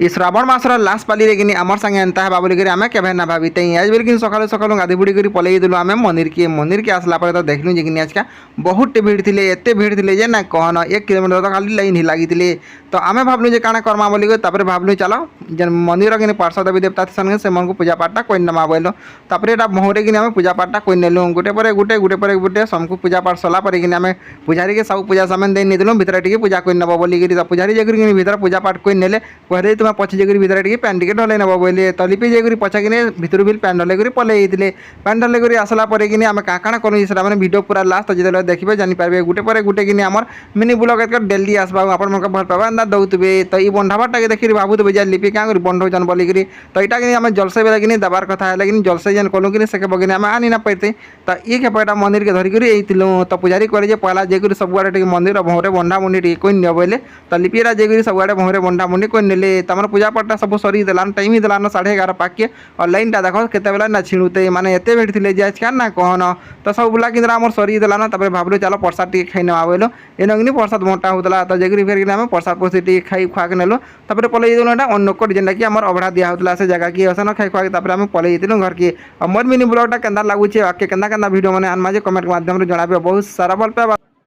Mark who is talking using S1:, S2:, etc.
S1: ଇ ଶ୍ରାବଣ ମାସର ଲାଷ୍ଟ ପାଲିରେ କିନି আমার সাথে এন্তা হবা বলি আমি কেবে না ভাবিতে আজ বলি কিন্তু সকালে সকালে গাধি বুড়ি করে পলাই দিলু আমি মন্দিরকে আসলা পরে তো দেখলু যে কিনি আজকে বহুত ভিড় লে এত ভিড় লে যে না কহন 1 কিলোমিটার তো খালি লাইন হি লাগিলে তো আমি ভাবলু যে কাଣା কর্মা বলি তারপরে ভাবলু চলো যে মন্দির কিনি পার্শ্বদ দেবী দেবতা সঙ্গে সে পূজা পাঠটা করে নেমা বলল তারপরে এটা মোহরে কিনি আমি পূজা পাঠটা করে নেলু গোটে পরে গোটে সমকু পূজা পাঠ সলা পরে কিনি আমি পূজারি के सब पूजा सामान दे नहीं भितर टे पूजा कर नब बोली पूजारी जाकर भितर पूजा पाठ कर नेले कहते तुम पछे जाकर भितर टे पैन टे ढल नब बोले तो लिपि जाकर पछा कि भितर भी पैन ढल पलि पैन ढल आसला आम क्या काଣା करूँ से मैंने भिडियो पूरा लास्ट जो देखिए जानीपारे गोटे पर गोटे कि आम मिनी ब्लॉग डेली आसवा आप भल पावा एंता दौथे तो ये बंधाबाटा के देखिए भावुवे जे लिपि क्या बंधौन बोलिक तो यहाँ आम जलसे बेला कि दबार कथा है कि जलसे जेन कलु कि से बगिन आम आनी ना पाते तो ये खेपटा मंदिर के धरिक तो पूजारी कहे पहला जाकर सब आड़े मंदिर भौरे बंधा मुंडी टे कोई बोले तो लिपिरा जाकर सब आड़े भौरे बंधा मुंडी कोई नेले तमर पूजा पाठटा सब सरी देलान टाइम ही देलान 11:30 पाके और लाइन टा देख केते बेला ना छिणुते माने एते भेट थिले जे आज ना कहन तो सब बुला किंद्रा हमर सरी देलान तबे भाबलो चलो प्रसाद टी खाइ नवा बोलो एनगनी प्रसाद मोटा होतला तो जाकर फेर कि हम प्रसाद पोसी टी खाइ खुआ के नेलो तबे पले देलो एटा अन्य कोड जेंडा कि हमर अबड़ा दिया होतला से जगह की असन खाइ खुआ के तबे हम पले दिलो घर की मोर मिनी ब्लॉगटा केंदा लागुचे आके केंदा केंदा वीडियो माने अनमाजे कमेंट के माध्यम रे जणाबे बहुत सारा भल पे।